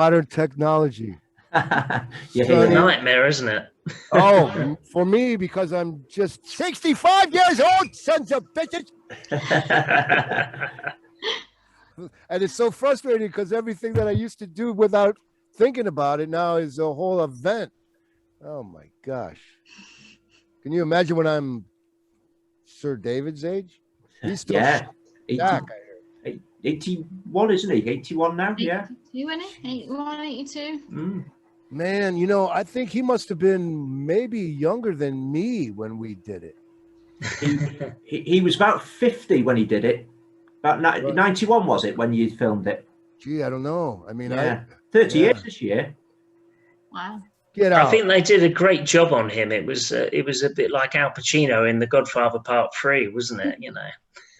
Modern technology. Yeah, It's a Sonny, yeah. nightmare, isn't it? oh, for me, because I'm just 65 years old, sons of bitches. And it's so frustrating because everything that I used to do without thinking about it now is a whole event. Oh my gosh. Can you imagine when I'm Sir David's age? He's still Yeah. 80, Jack, I heard. 81, isn't he? 81 now? Yeah. 82, isn't it? 81, 82. Mm. Man, you know, I think he must have been maybe younger than me when we did it. He was about 50 when he did it. About 91 was it when you filmed it? Gee, I don't know. I mean, Yeah. 30 yeah. years this year. Wow. Get I out. think they did a great job on him. It was a bit like Al Pacino in The Godfather Part III, wasn't it? You know,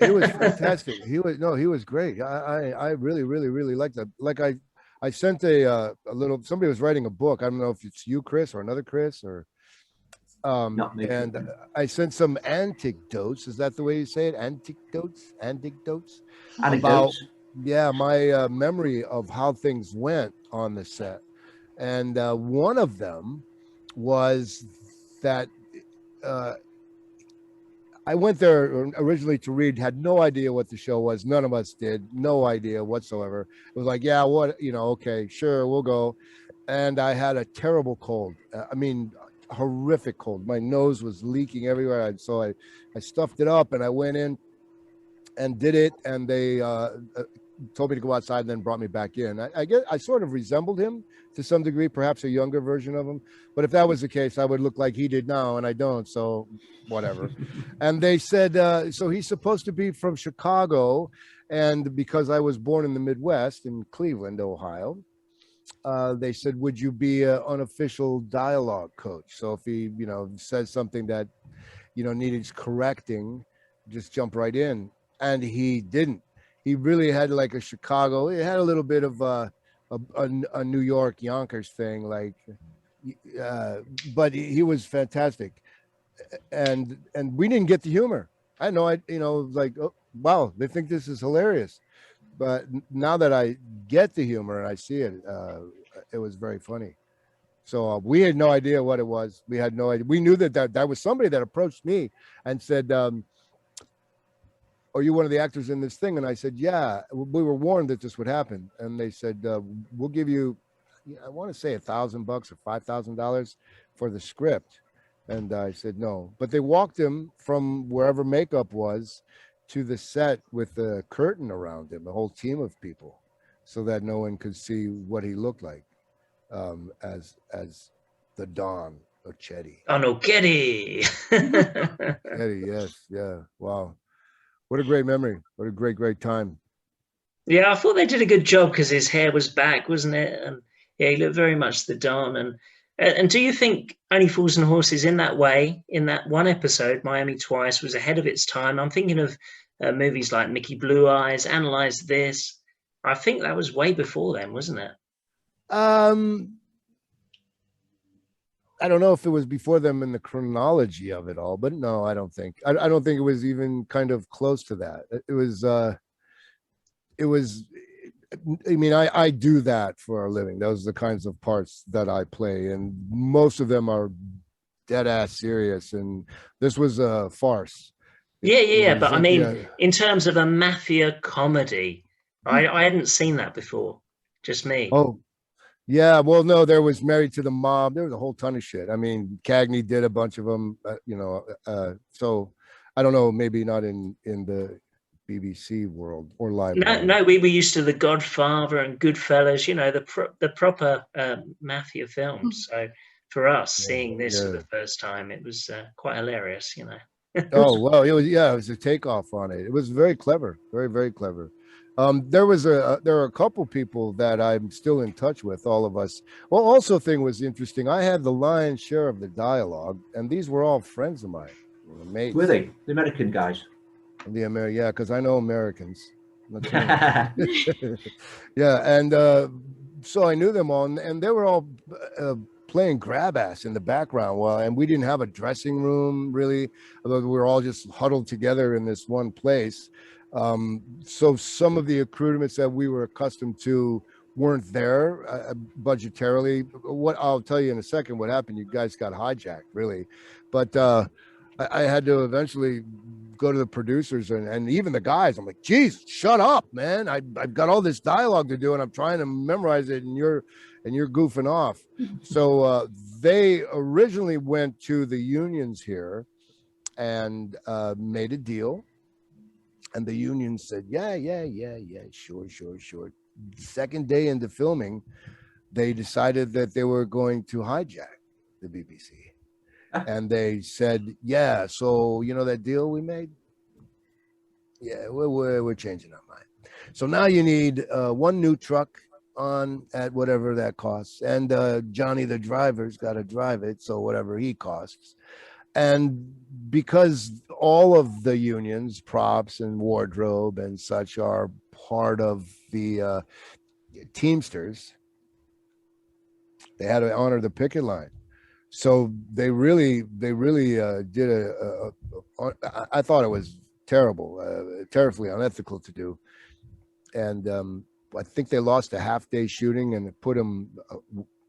He was fantastic. He was great. I really, really, really liked that. Like I sent a little. Somebody was writing a book. I don't know if it's you, Chris, or another Chris, or Not me. and I sent some anecdotes. Is that the way you say it? Anecdotes, anecdotes about Anecdotes. yeah, my memory of how things went on the set. And one of them was that uh, I went there originally to read, had no idea what the show was. None of us did, no idea whatsoever. It was like, yeah, what, okay, sure, we'll go. And I had a terrible cold. I mean, horrific cold. My nose was leaking everywhere. So I stuffed it up and I went in and did it. And they told me to go outside and then brought me back in. I guess I sort of resembled him to some degree, perhaps a younger version of him. But if that was the case, I would look like he did now, and I don't. So whatever. And they said, so he's supposed to be from Chicago. And because I was born in the Midwest in Cleveland, Ohio, they said, would you be an unofficial dialogue coach? So if he, says something that, needed correcting, just jump right in. And he didn't. He really had like a Chicago. He had a little bit of a New York Yonkers thing, like, but he was fantastic, and we didn't get the humor. I know, like, oh, wow, they think this is hilarious, but now that I get the humor and I see it, it was very funny. So we had no idea what it was. We had no idea. We knew that was somebody that approached me and said, are you one of the actors in this thing? And I said, yeah, we were warned that this would happen. And they said, we'll give you, I want to say $1,000 or $5,000 for the script. And I said, no, but they walked him from wherever makeup was to the set with the curtain around him, a whole team of people, so that no one could see what he looked like as the Don or Chetty. oh no, Getty. Chetty, yes, yeah, wow. What a great memory. What a great time. Yeah, I thought they did a good job because his hair was back, wasn't it? And yeah, he looked very much the Don. And do you think Only Fools and Horses in that way, in that one episode, Miami Twice, was ahead of its time? I'm thinking of movies like Mickey Blue Eyes, Analyze This. I think that was way before then, wasn't it? I don't know if it was before them in the chronology of it all, but no, I don't think. I don't think it was even kind of close to that. It was. I mean, I do that for a living. Those are the kinds of parts that I play, and most of them are dead ass serious. And this was a farce. Yeah. But I mean, in terms of a mafia comedy, I hadn't seen that before. Just me. Oh. Yeah, well, no, there was Married to the Mob. There was a whole ton of shit. I mean, Cagney did a bunch of them, so I don't know, maybe not in the BBC world or live. No, we were used to The Godfather and Goodfellas, the proper mafia films. So for us, seeing this for the first time, it was quite hilarious, Oh, well, it was a takeoff on it. It was very clever, very, very clever. There are a couple people that I'm still in touch with, all of us. Well, also thing was interesting. I had the lion's share of the dialogue, and these were all friends of mine. Mates. Were they? The American guys? Yeah, because I know Americans. Yeah, and so I knew them all, and they were all playing grab ass in the background. Well, and we didn't have a dressing room really. We were all just huddled together in this one place. So some of the accoutrements that we were accustomed to weren't there budgetarily. What I'll tell you in a second what happened. You guys got hijacked, really, but I had to eventually go to the producers and even the guys. I'm like, geez, shut up, man. I've got all this dialogue to do and I'm trying to memorize it and you're goofing off. So they originally went to the unions here and made a deal. And the union said, yeah, sure. Second day into filming, they decided that they were going to hijack the BBC. And they said, yeah, so you know that deal we made? Yeah, we're changing our mind. So now you need one new truck on at whatever that costs. And Johnny the driver's got to drive it, so whatever he costs. And because all of the unions, props and wardrobe and such, are part of the Teamsters, they had to honor the picket line. So they really did I thought it was terrible, terribly unethical to do. And I think they lost a half-day shooting and it put them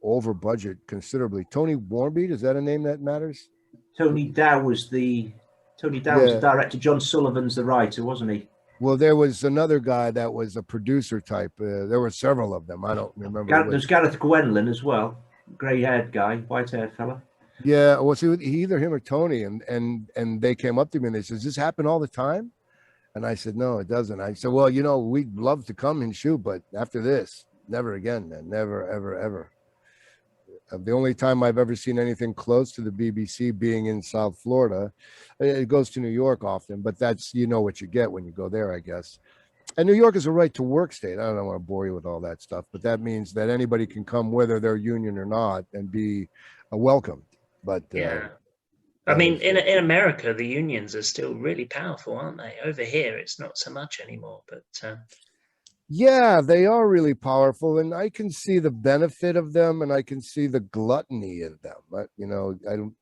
over budget considerably. Tony Warmby, is that a name that matters? Tony Dow was the director. John Sullivan's the writer, wasn't he? Well, there was another guy that was a producer type. There were several of them. I don't remember. There's Gareth Gwenlyn as well, grey-haired guy, white-haired fella. Yeah, well, see, either him or Tony, and they came up to me and they said, "Does this happen all the time?" And I said, "No, it doesn't." I said, "Well, you know, we'd love to come and shoot, but after this, never again, man. Never, ever." The only time I've ever seen anything close to the BBC being in South Florida. It goes to New York often, but that's, you know what you get when you go there, I guess. And New York is a right to work state. I don't want to bore you with all that stuff, but that means that anybody can come, whether they're union or not, and be welcomed. But yeah, I mean, in America, the unions are still really powerful, aren't they? Over here, it's not so much anymore, but yeah, they are really powerful, and I can see the benefit of them, and I can see the gluttony of them. But you know, I don't.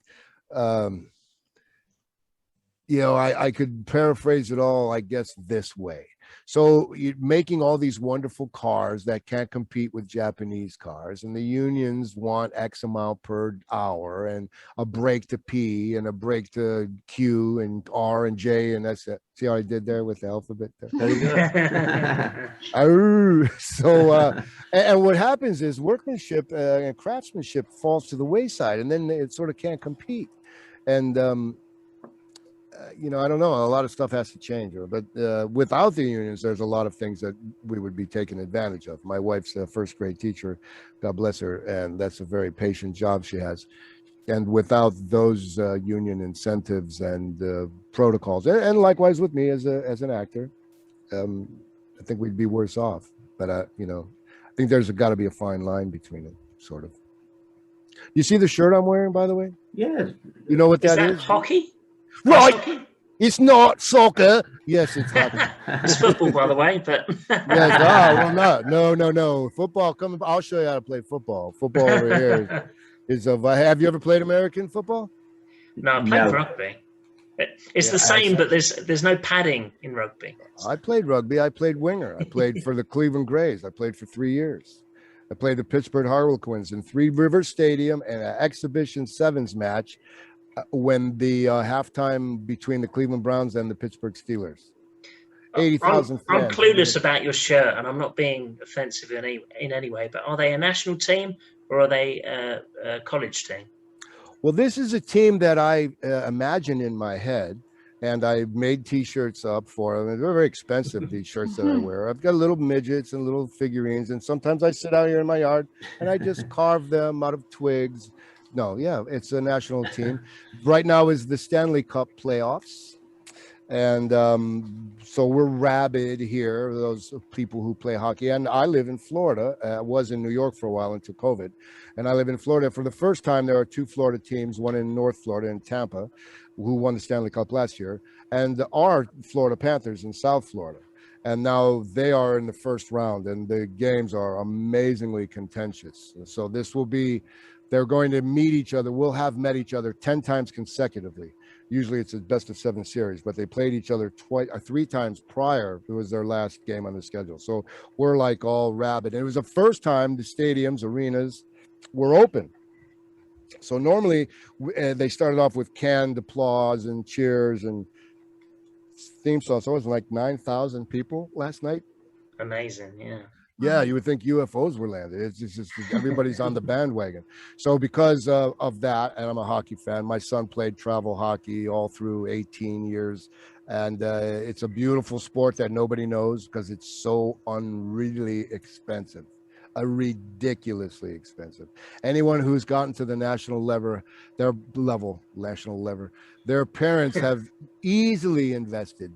You know, I could paraphrase it all, I guess, this way. So you're making all these wonderful cars that can't compete with Japanese cars, and the unions want X amount per hour, and a break to P, and a break to Q, and R, and J, and that's it. See how I did there with the alphabet? There you go. So, and what happens is workmanship and craftsmanship falls to the wayside, and then it sort of can't compete. And you know, I don't know. A lot of stuff has to change, but without the unions, there's a lot of things that we would be taking advantage of. My wife's a first grade teacher, God bless her, and that's a very patient job she has. And without those union incentives and protocols, and likewise with me as an actor, I think we'd be worse off. But you know, I think there's got to be a fine line between it, sort of. You see the shirt I'm wearing, by the way? Yeah. You know what that is? Hockey? Right. Hockey? It's not soccer. Yes, it's hockey. It's football, by the way, but yes, no. Football. I'll show you how to play football. Football over here is of. Have you ever played American football? No, I played rugby. It's the same, but there's no padding in rugby. I played rugby. I played winger. I played for the Cleveland Grays. I played for 3 years. I played the Pittsburgh Harlequins in Three River Stadium and an exhibition sevens match when the halftime between the Cleveland Browns and the Pittsburgh Steelers. 80,000 fans. I'm clueless about your shirt, and I'm not being offensive in any way, but are they a national team or are they a college team? Well, this is a team that I imagine in my head, and I made T-shirts up for them. They're very expensive, these shirts that I wear. I've got little midgets and little figurines, and sometimes I sit out here in my yard, and I just carve them out of twigs. No, yeah, it's a national team. Right now is the Stanley Cup playoffs. And so we're rabid here, those people who play hockey. And I live in Florida. I was in New York for a while until COVID. And I live in Florida. For the first time, there are 2 Florida teams, one in North Florida and Tampa, who won the Stanley Cup last year, and our Florida Panthers in South Florida. And now they are in the first round, and the games are amazingly contentious. So this will be, they're going to meet each other. We'll have met each other 10 times consecutively. Usually it's a best of 7 series, but they played each other 3 times prior. It was their last game on the schedule. So we're like all rabid. And it was the first time the stadiums, arenas were open. So normally they started off with canned applause and cheers and theme songs. So it was like 9,000 people last night. Amazing, yeah. Yeah, you would think UFOs were landed. It's just everybody's on the bandwagon. So because of that, and I'm a hockey fan, my son played travel hockey all through 18 years. And it's a beautiful sport that nobody knows because it's so unreally expensive, ridiculously expensive. Anyone who's gotten to the national level, their parents have easily invested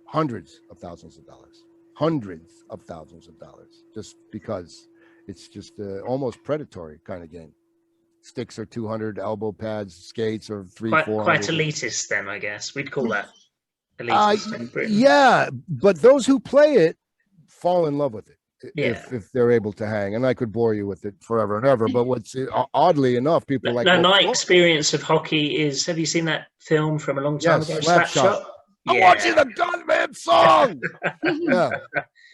hundreds of thousands of dollars just because it's just almost predatory kind of game. Sticks are 200, elbow pads, skates are 300-400. Quite elitist then, I guess we'd call that elitist in Britain. Yeah, but those who play it fall in love with it if they're able to hang. And I could bore you with it forever and ever, but what's oddly enough, people like my experience of hockey is, have you seen that film from a long time ago, Slapshot? I'm watching the Gunman song. yeah,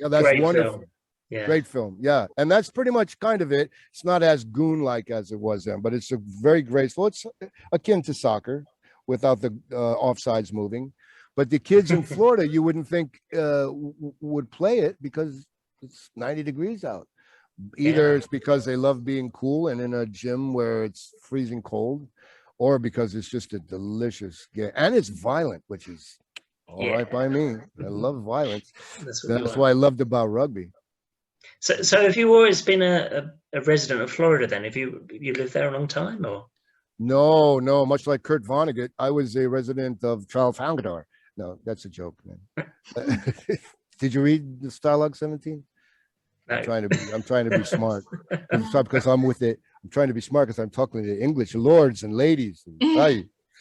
that's great wonderful. Film. Yeah. Great film. Yeah, and that's pretty much kind of it. It's not as goon-like as it was then, but it's a very graceful. It's akin to soccer without the offsides moving. But the kids in Florida, you wouldn't think would play it because it's 90 degrees out. Either it's because they love being cool and in a gym where it's freezing cold, or because it's just a delicious game. And it's violent, which is all right by me. I love violence. That's what I loved about rugby. So have you always been a resident of Florida then? Have you lived there a long time, or? No. Much like Kurt Vonnegut, I was a resident of Trafalgar. No, that's a joke, man. Did you read the Starlog 17? No. I'm trying to be smart. Because I'm with it. I'm trying to be smart because I'm talking to English lords and ladies.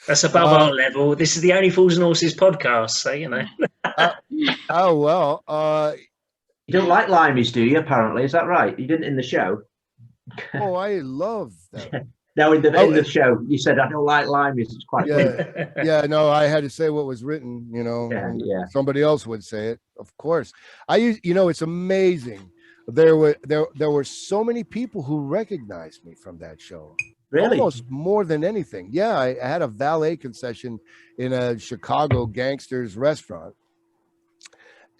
That's above our level. This is the Only Fools and Horses podcast, so you know. You don't like limeys, do you? Apparently, is that right? You didn't in the show. Oh, I love that. No, in the show, you said I don't like limeys. It's quite funny. Yeah. No, I had to say what was written. You know, somebody else would say it. Of course, it's amazing. There were so many people who recognized me from that show. Really? Almost more than anything. Yeah, I had a valet concession in a Chicago gangsters restaurant.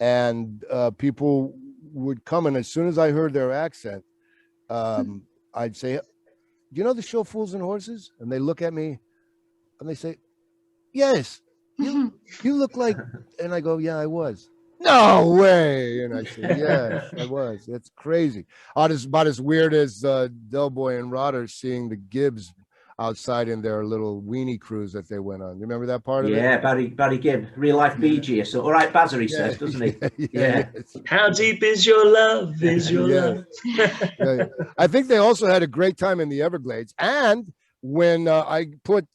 And people would come, and as soon as I heard their accent, I'd say, "Do you know the show Fools and Horses?" And they look at me, and they say, "Yes, you look like," and I go, "Yeah, I was." "No way!" And I said, "Yes, I was." It's crazy. About as weird as Del Boy and Rodder seeing the Gibbs outside in their little weenie cruise that they went on. You remember that part of it? Yeah, Barry Gibb, real life Bee Gees. So, all right, Bazzer, he says, doesn't he? Yeah. How deep is your love? Is your love? I think they also had a great time in the Everglades. And when I put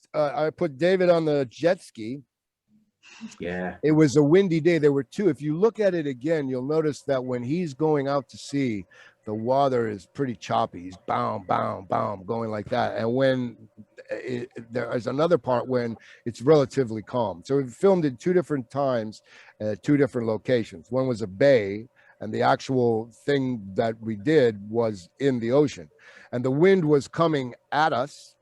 David on the jet ski, it was a windy day. There were two. If you look at it again, you'll notice that when he's going out to sea, the water is pretty choppy. He's bound, going like that. And when there is another part when it's relatively calm. So we filmed it 2 different times, 2 different locations. One was a bay, and the actual thing that we did was in the ocean. And the wind was coming at us.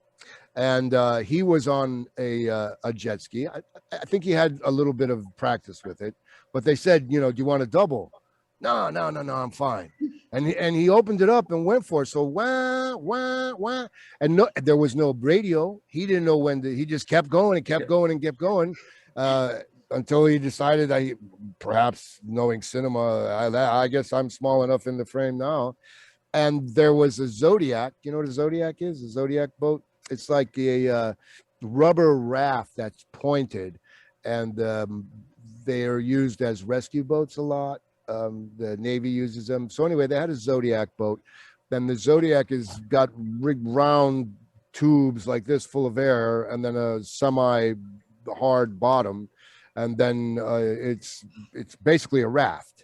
And he was on a jet ski. I think he had a little bit of practice with it. But they said, do you want to double? No, I'm fine. And he opened it up and went for it. So wah. And there was no radio. He didn't know when he just kept going and kept going until he decided, perhaps knowing cinema, I guess I'm small enough in the frame now. And there was a Zodiac. You know what a Zodiac is? A Zodiac boat? It's like a rubber raft that's pointed, and they are used as rescue boats a lot. The Navy uses them. So anyway, they had a Zodiac boat. Then the Zodiac has got round tubes like this full of air, and then a semi-hard bottom, and then it's basically a raft,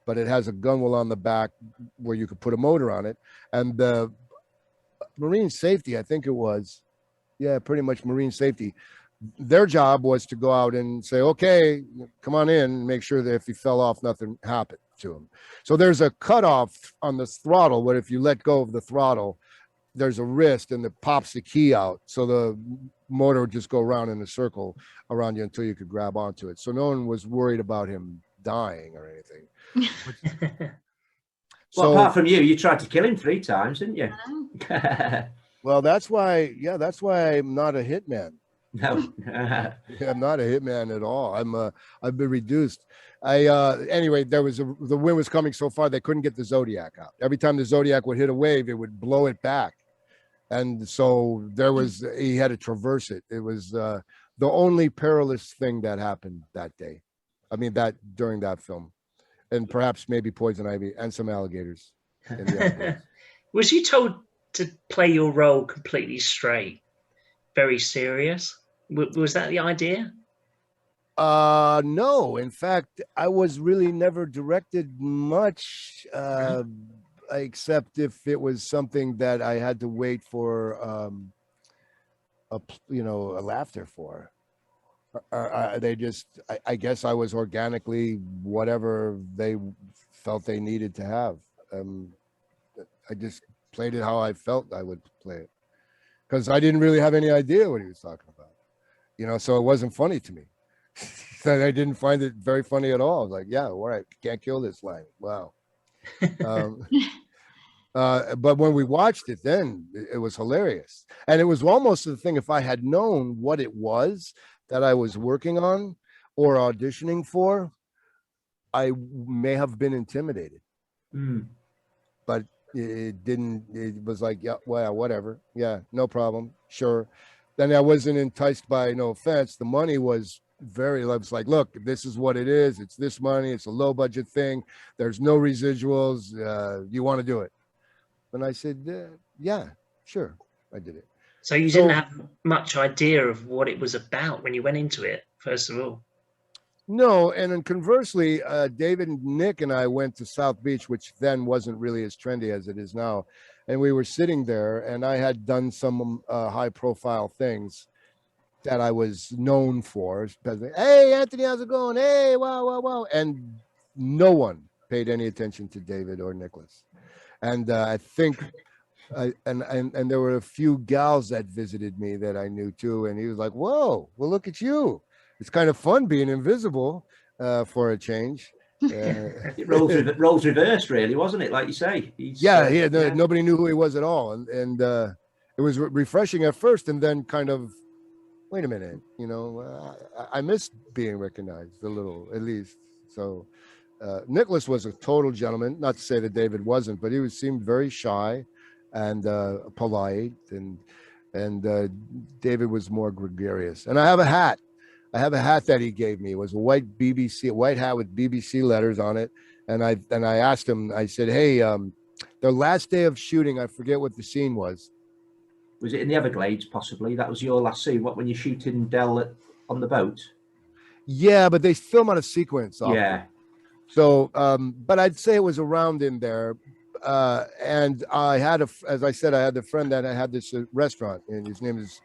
but it has a gunwale on the back where you could put a motor on it. And the marine safety, I think it was, pretty much marine safety, their job was to go out and say, okay, come on in, and make sure that if he fell off, nothing happened to him. So there's a cutoff on the throttle where if you let go of the throttle, there's a wrist and it pops the key out. So the motor would just go around in a circle around you until you could grab onto it. So no one was worried about him dying or anything. Well, apart from you tried to kill him 3 times, didn't you? Well, that's why I'm not a hitman. No. I'm not a hitman at all. I've been reduced. Anyway, the wind was coming so far they couldn't get the Zodiac out. Every time the Zodiac would hit a wave, it would blow it back. And so he had to traverse it. It was the only perilous thing that happened that day. I mean, during that film, and perhaps maybe poison ivy and some alligators. Was you told to play your role completely straight, very serious? Was that the idea? No. In fact, I was really never directed much. Except if it was something that I had to wait for a laughter for. I guess I was organically whatever they felt they needed to have. I just played it how I felt I would play it, because I didn't really have any idea what he was talking about, so it wasn't funny to me. So I didn't find it very funny at all. I was like, yeah, all right, can't kill this line. Wow. But when we watched it, then it was hilarious. And it was almost the thing, if I had known what it was that I was working on or auditioning for, I may have been intimidated. But it didn't. It was like, yeah, well, whatever. Yeah, no problem. Sure. Then I wasn't enticed by, no offense, the money was I was like, look, this is what it is. It's this money. It's a low budget thing. There's no residuals. You want to do it? And I said, yeah, sure. I did it. So you didn't have much idea of what it was about when you went into it, first of all? No. And then conversely, David and Nick and I went to South Beach, which then wasn't really as trendy as it is now. And we were sitting there, and I had done some high profile things that I was known for. Hey, Anthony, how's it going? Hey, wow. And no one paid any attention to David or Nicholas. And I think, and there were a few gals that visited me that I knew too. And he was like, whoa, well, look at you. It's kind of fun being invisible for a change. It roles reversed, really, wasn't it? Like you say. Nobody knew who he was at all. And it was refreshing at first, and then kind of, wait a minute, I missed being recognized a little, at least. So Nicholas was a total gentleman. Not to say that David wasn't, but he seemed very shy and polite, and David was more gregarious. And I have a hat. That he gave me. It was a white hat with BBC letters on it. And I asked him. I said, "Hey, the last day of shooting, I forget what the scene was. Was it in the Everglades, possibly? That was your last scene. When you're shooting Del on the boat? Yeah, but they film on a sequence. Often. Yeah. So, but I'd say it was around in there. And I had as I said, I had the friend that I had this restaurant, and his name is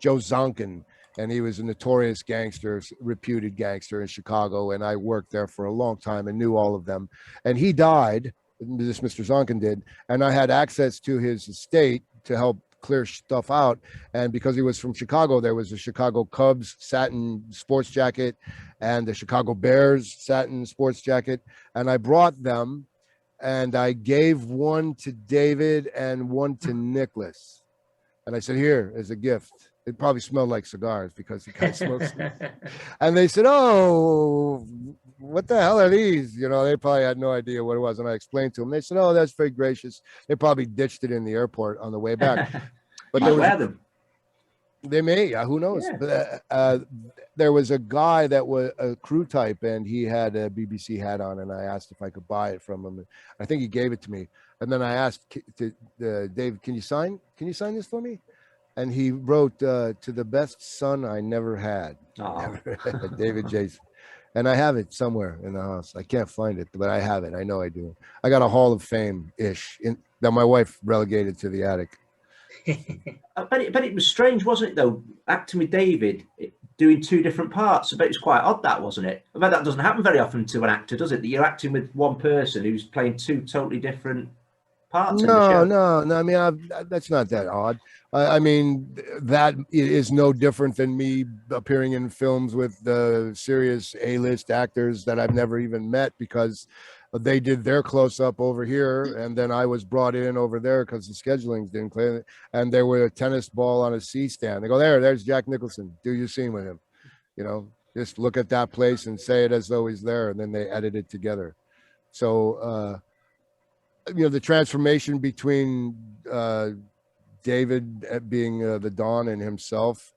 Joe Zonkin, and he was a notorious gangster, reputed gangster in Chicago. And I worked there for a long time and knew all of them. And he died. This Mr. Zonkin did, and I had access to his estate to help clear stuff out. And because he was from Chicago, there was a Chicago Cubs satin sports jacket and the Chicago Bears satin sports jacket, and I brought them, and I gave one to David and one to Nicholas, and I said, here is a gift. It probably smelled like cigars because the guy smokes. And they said, oh, what the hell are these? They probably had no idea what it was. And I explained to them. They said, oh, that's very gracious. They probably ditched it in the airport on the way back. But they may, who knows? Yeah. But there was a guy that was a crew type, and he had a BBC hat on, and I asked if I could buy it from him. I think he gave it to me. And then I asked Dave, can you sign this for me? And he wrote, to the best son I never had. David Jason. And I have it somewhere in the house. I can't find it, but I have it. I know I do. I got a Hall of Fame-ish that my wife relegated to the attic. But it was strange, wasn't it, though? Acting with David, doing two different parts. I bet it's quite odd, that, wasn't it? I bet that doesn't happen very often to an actor, does it? That you're acting with one person who's playing two totally different parts in the show. No. I mean, that's not that odd. I mean, that is no different than me appearing in films with serious A-list actors that I've never even met because they did their close-up over here, and then I was brought in over there because the schedulings didn't clear, and there were a tennis ball on a C-stand. They go, there's Jack Nicholson. Do your scene with him. You know, just look at that place and say it as though he's there, and then they edit it together. So, the transformation between David being the Don and himself,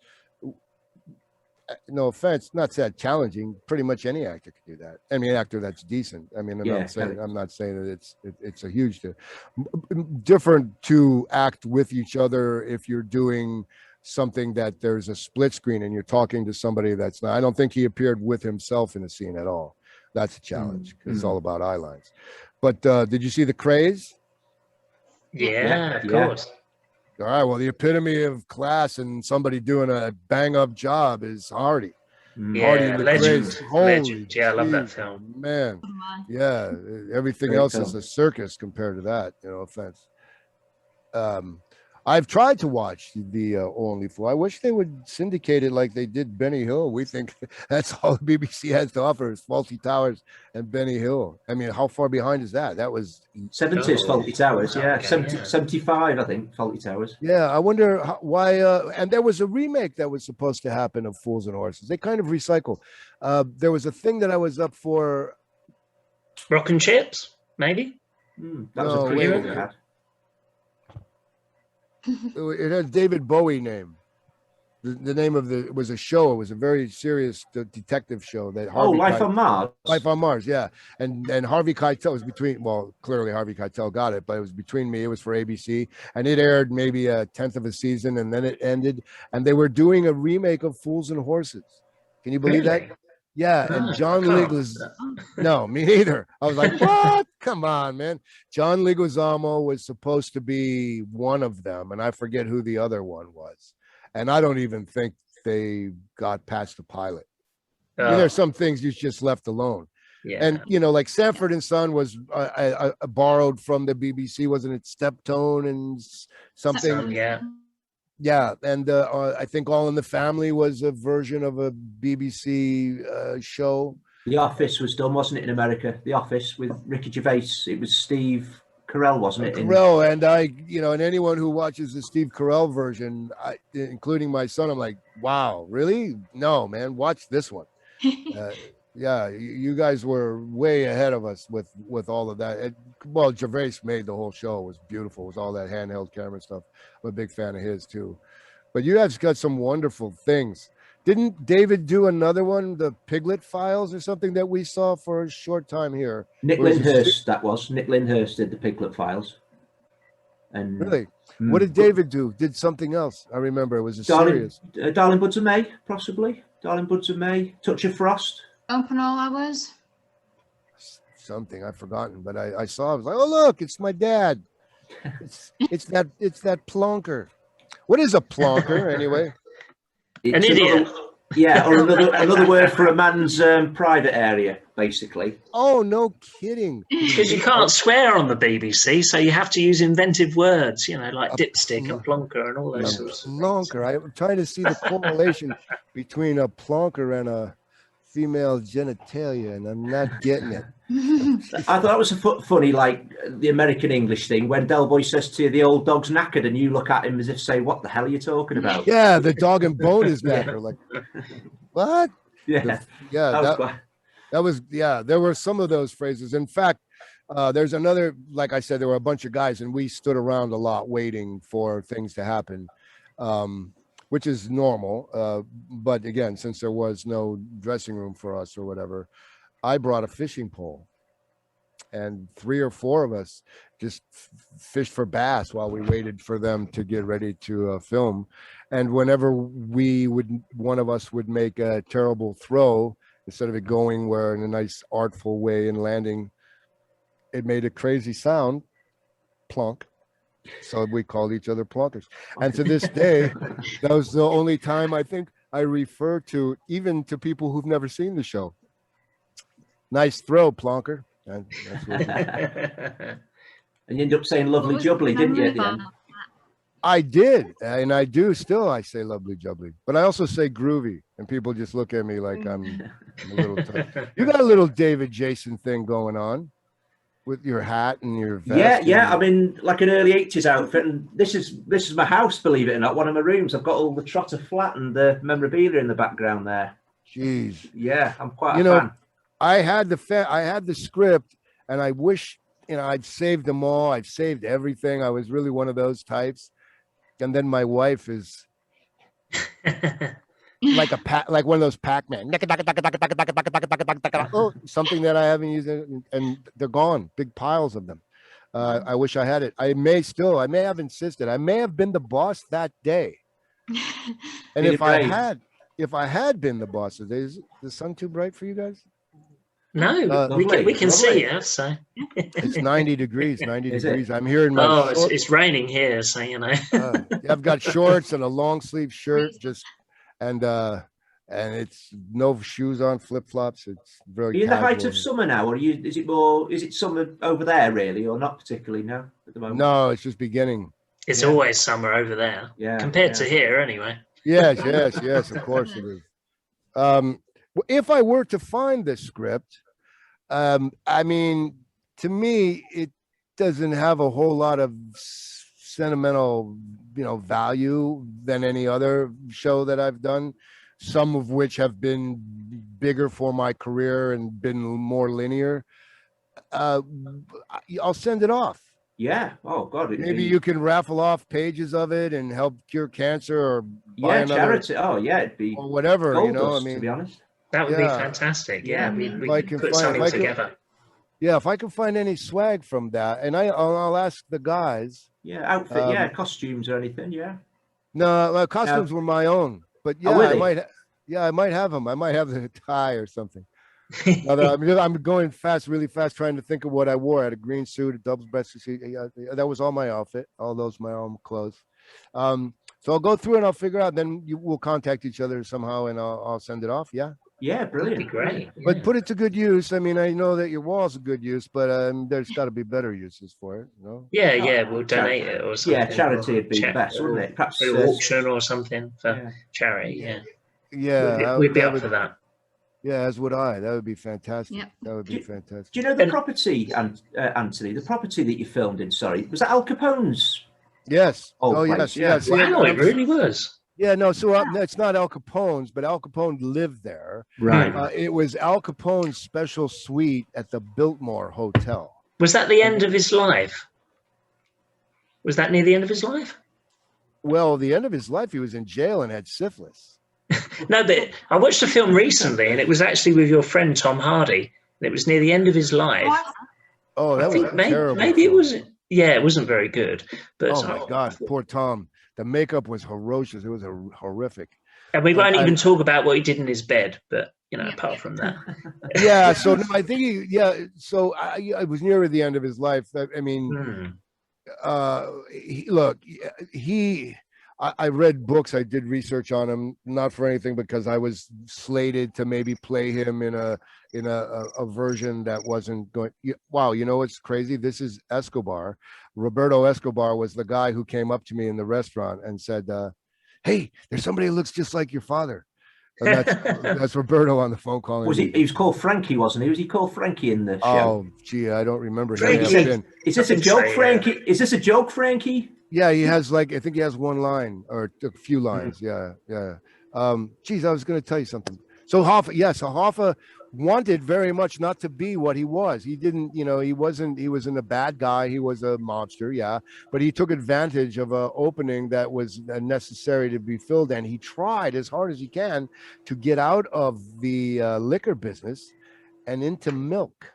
no offense, not that challenging. Pretty much any actor can do that. I mean, actor that's decent. I mean, I'm not saying that it's a huge different to act with each other if you're doing something that there's a split screen and you're talking to somebody that's not. I don't think he appeared with himself in a scene at all. That's a challenge because it's all about eye lines. But did you see The Craze? Yeah, of course. All right. Well, the epitome of class and somebody doing a bang up job is Hardy. Hardy in The Craze. Legend. Yeah, I love that film. Man. Yeah. Everything else is a circus compared to that. No offense. I've tried to watch the Only Fool. I wish they would syndicate it like they did Benny Hill. We think that's all the BBC has to offer is Fawlty Towers and Benny Hill. I mean, how far behind is that? That was 70s Fawlty Towers, yeah. 75, I think, Fawlty Towers. Yeah, I wonder why. And there was a remake that was supposed to happen of Fools and Horses. They kind of recycle. There was a thing that I was up for. Rock and Chips, maybe? That was a pretty one they had. It had David Bowie name. The name of it was a show. It was a very serious detective show that Life on Mars. Life on Mars, yeah. And Harvey Keitel was between. Well, clearly Harvey Keitel got it, but it was between me. It was for ABC, and it aired maybe a 10th of a season, and then it ended. And they were doing a remake of Fools and Horses. Can you believe that? Yeah, and John Leguizamo. No, me neither. I was like, what? Come on, man. John Leguizamo was supposed to be one of them, and I forget who the other one was. And I don't even think they got past the pilot. I mean, there's some things you just left alone. Yeah. And, like Sanford and Son was borrowed from the BBC, wasn't it? Steptone and something. Yeah, and I think All in the Family was a version of a BBC show. The Office was done, wasn't it, in America? The Office with Ricky Gervais. It was Steve Carell, wasn't it? Carell, and and anyone who watches the Steve Carell version, including my son, I'm like, wow, really? No, man, watch this one. Yeah, you guys were way ahead of us with all of that. Gervais made the whole show. It was beautiful. It was all that handheld camera stuff. I'm a big fan of his too. But you guys got some wonderful things. Didn't David do another one, the Piglet Files or something that we saw for a short time here? Nick Lyndhurst, that was. Nick Lyndhurst did the Piglet Files. And really? What did David do? Did something else? I remember it was a serious. Darling Buds of May, possibly. Darling Buds of May. Touch of Frost. Open All Hours. Something I've forgotten, but I saw. I was like, oh look, it's my dad. It's that Plonker. What is a Plonker anyway? An idiot. Or another word for a man's private area, basically. Oh, no kidding. Because you can't swear on the BBC, so you have to use inventive words, like dipstick and plonker and all those sorts. Plonker. I'm trying to see the correlation between a plonker and a female genitalia, and I'm not getting it. I thought that was funny, like the American English thing, when Del Boy says to you, the old dog's knackered, and you look at him as if say, what the hell are you talking about? Yeah, the dog and bone is knackered. Like, what? Yeah. There were some of those phrases. In fact, there's another, like I said, there were a bunch of guys, and we stood around a lot waiting for things to happen. Which is normal. But again, since there was no dressing room for us or whatever, I brought a fishing pole, and 3 or 4 of us just fished for bass while we waited for them to get ready to film. And whenever one of us would make a terrible throw, instead of it going where in a nice artful way and landing, it made a crazy sound, plonk. So we called each other Plonkers. And to this day, that was the only time I think I refer to, even to people who've never seen the show. Nice throw, Plonker. And that's what And you end up saying lovely What was the jubbly, didn't you, memory at the end? about I did, and I do still. I say lovely jubbly, but I also say groovy, and people just look at me like I'm a little. You got a little David Jason thing going on with your hat and your vest. Yeah. I'm in like an early 80s outfit, and this is my house, believe it or not, one of my rooms. I've got all the Trotter flat and the memorabilia in the background there. Jeez. Yeah, I'm quite a fan. I had the script, and I wish I'd saved them all. I've saved everything. I was really one of those types. And then my wife is like like one of those Pac-Man, something that I haven't used, and they're gone, big piles of them. I wish I had it. I may have insisted. I may have been the boss that day. And if I had been the boss today, is the sun too bright for you guys? No, we can see you. So it's 90 degrees. 90 degrees. I'm here in my. It's raining here, so you know. I've got shorts and a long sleeve shirt, and it's no shoes on, flip flops. It's very. Are you in the height of summer now, or is it summer over there really, or not particularly now at the moment? No, it's just beginning. It's always summer over there. Yeah. Compared to here, anyway. Yes. Of course it is. If I were to find this script, I mean, to me, it doesn't have a whole lot of sentimental, value than any other show that I've done, some of which have been bigger for my career and been more linear. I'll send it off. Yeah. Oh God. Maybe you can raffle off pages of it and help cure cancer, or buy another charity. Oh yeah, it'd be or whatever. Dust, to be honest. That would be fantastic. Yeah, we can put something together. Yeah, if I can find any swag from that, and I'll ask the guys. Yeah, outfit, costumes or anything. Yeah. No, costumes were my own, but I might have them. I might have the tie or something. I'm going really fast, trying to think of what I wore. I had a green suit, a double-breasted suit. That was all my outfit. All those my own clothes. So I'll go through and I'll figure out. Then we'll contact each other somehow, and I'll send it off. Yeah. Yeah, brilliant. Great. But put it to good use. I mean, I know that your wall's a good use, but there's got to be better uses for it. Yeah, we'll donate it or something. Yeah, charity would be best, wouldn't it? Perhaps an auction or something for charity. Yeah, we'd be up for that. Yeah, as would I. That would be fantastic. Yep. That would be fantastic. Do you know the property, Antony? The property that you filmed in, was that Al Capone's? Yes. Yes. Wow, it really was. Yeah, no, so it's not Al Capone's, but Al Capone lived there. Right. It was Al Capone's special suite at the Biltmore Hotel. Was that the end of his life? Was that near the end of his life? Well, the end of his life, he was in jail and had syphilis. No, but I watched the film recently, and it was actually with your friend Tom Hardy, and it was near the end of his life. Oh, that was terrible. Maybe it wasn't. Yeah, it wasn't very good. But oh my God, poor Tom. The makeup was ferocious. It was horrific. And we won't even talk about what he did in his bed, but apart from that. Yeah. So no, I think So I was near the end of his life. I mean, I read books. I did research on him, not for anything, because I was slated to maybe play him in a version that wasn't going. Wow, what's crazy? This is Escobar. Roberto Escobar was the guy who came up to me in the restaurant and said, "Hey, there's somebody who looks just like your father." And that's Roberto on the phone calling. He was called Frankie, wasn't he? Was he called Frankie in the show? Oh, gee, I don't remember. Is this a joke, Frankie? Is this a joke, Frankie? Yeah, he has I think he has one line or a few lines. Yeah. Geez, I was going to tell you something. So Hoffa wanted very much not to be what he was. He didn't, he wasn't a bad guy. He was a mobster. But he took advantage of an opening that was necessary to be filled. And he tried as hard as he can to get out of the liquor business and into milk.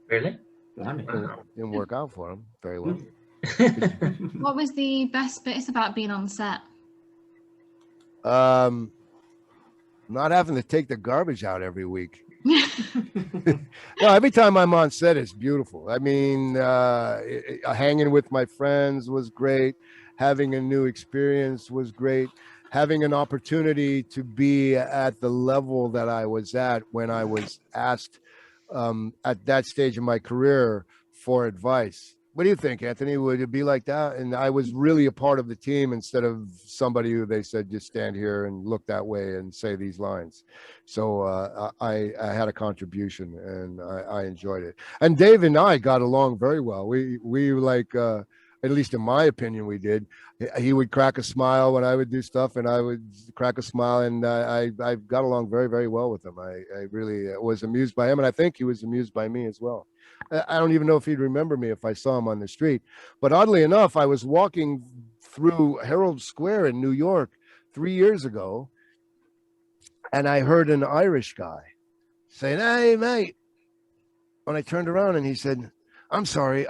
Really? Didn't work out for him very well. What was the best bits about being on set? Not having to take the garbage out every week. No, every time I'm on set, it's beautiful. I mean, hanging with my friends was great. Having a new experience was great. having an opportunity to be at the level that I was at when I was asked at that stage of my career for advice. What do you think, Anthony? Would it be like that? And I was really a part of the team instead of somebody who they said, just stand here and look that way and say these lines. So I had a contribution, and I enjoyed it. And Dave and I got along very well. We like, at least in my opinion, we did. He would crack a smile when I would do stuff, and I would crack a smile, and I got along very, very well with him. I really was amused by him, and I think he was amused by me as well. I don't even know if he'd remember me if I saw him on the street. But oddly enough, I was walking through Herald Square in New York 3 years ago, and I heard an Irish guy saying, "Hey, mate." When I turned around, and he said, I'm sorry.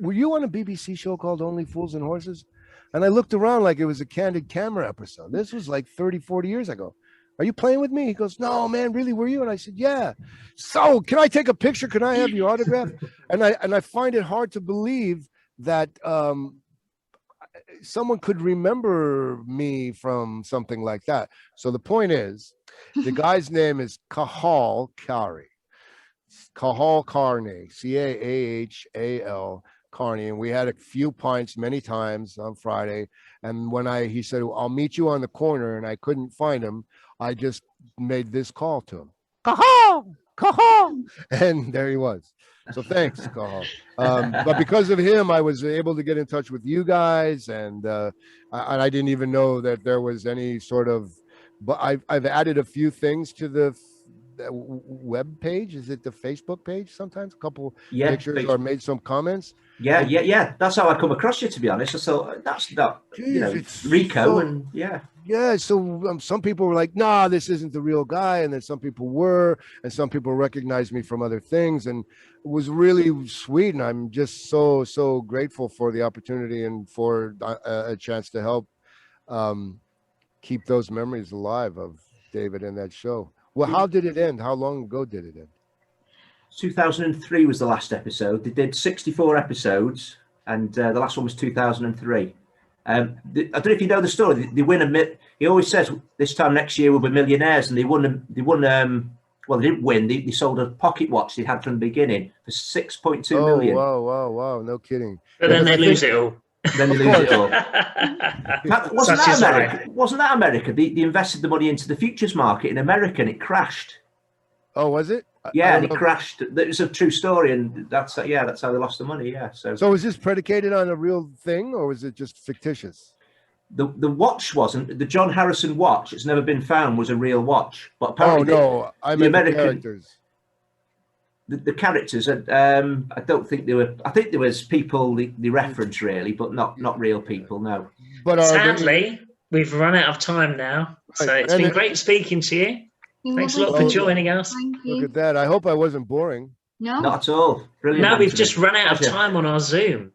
Were you on a BBC show called Only Fools and Horses? And I looked around like it was a Candid Camera episode. This was like 30, 40 years ago. Are you playing with me? He goes, no, man, really, were you? And I said, yeah. So can I take a picture? Can I have your autograph? And I find it hard to believe that someone could remember me from something like that. So the point is, the guy's name is Cathal Carney. Cathal Carney, Cahal Carney, and we had a few pints many times on Friday. And when he said, I'll meet you on the corner, and I couldn't find him, I just made this call to him. Cathal, and there he was. So thanks, Cathal. But because of him, I was able to get in touch with you guys, and I didn't even know that there was any sort of. But I've added a few things to the web page. Is it the Facebook page? Sometimes a couple pictures or made some comments. Yeah. That's how I come across you, to be honest. So that's not, Rico, and yeah. So some people were like, nah, this isn't the real guy. And then some people were, and some people recognized me from other things. And it was really sweet. And I'm just so grateful for the opportunity and for a chance to help keep those memories alive of David in that show. Well, how did it end? How long ago did it end? 2003 was the last episode. They did 64 episodes, and the last one was 2003. I don't know if you know the story. They win he always says this time next year we'll be millionaires, and they won. Well, they didn't win. They sold a pocket watch they had from the beginning for 6.2 million. Wow! No kidding. But then they lose it all. Then they lose it all. Wasn't that America? Right. Wasn't that America? They invested the money into the futures market in America, and it crashed. Oh, was it? Yeah, and it crashed. It was a true story, and that's how they lost the money. Yeah. So was this predicated on a real thing, or was it just fictitious? The watch wasn't. The John Harrison watch, it's never been found, was a real watch. But apparently, I meant the characters. The characters, I don't think they were. I think there was people they reference really, but not real people. No. But sadly, we've run out of time now. Right. So it's been great speaking to you. Thanks a lot for joining us. Look at that. I hope I wasn't boring. No, not at all. Brilliant. No, we've just run out of time on our Zoom.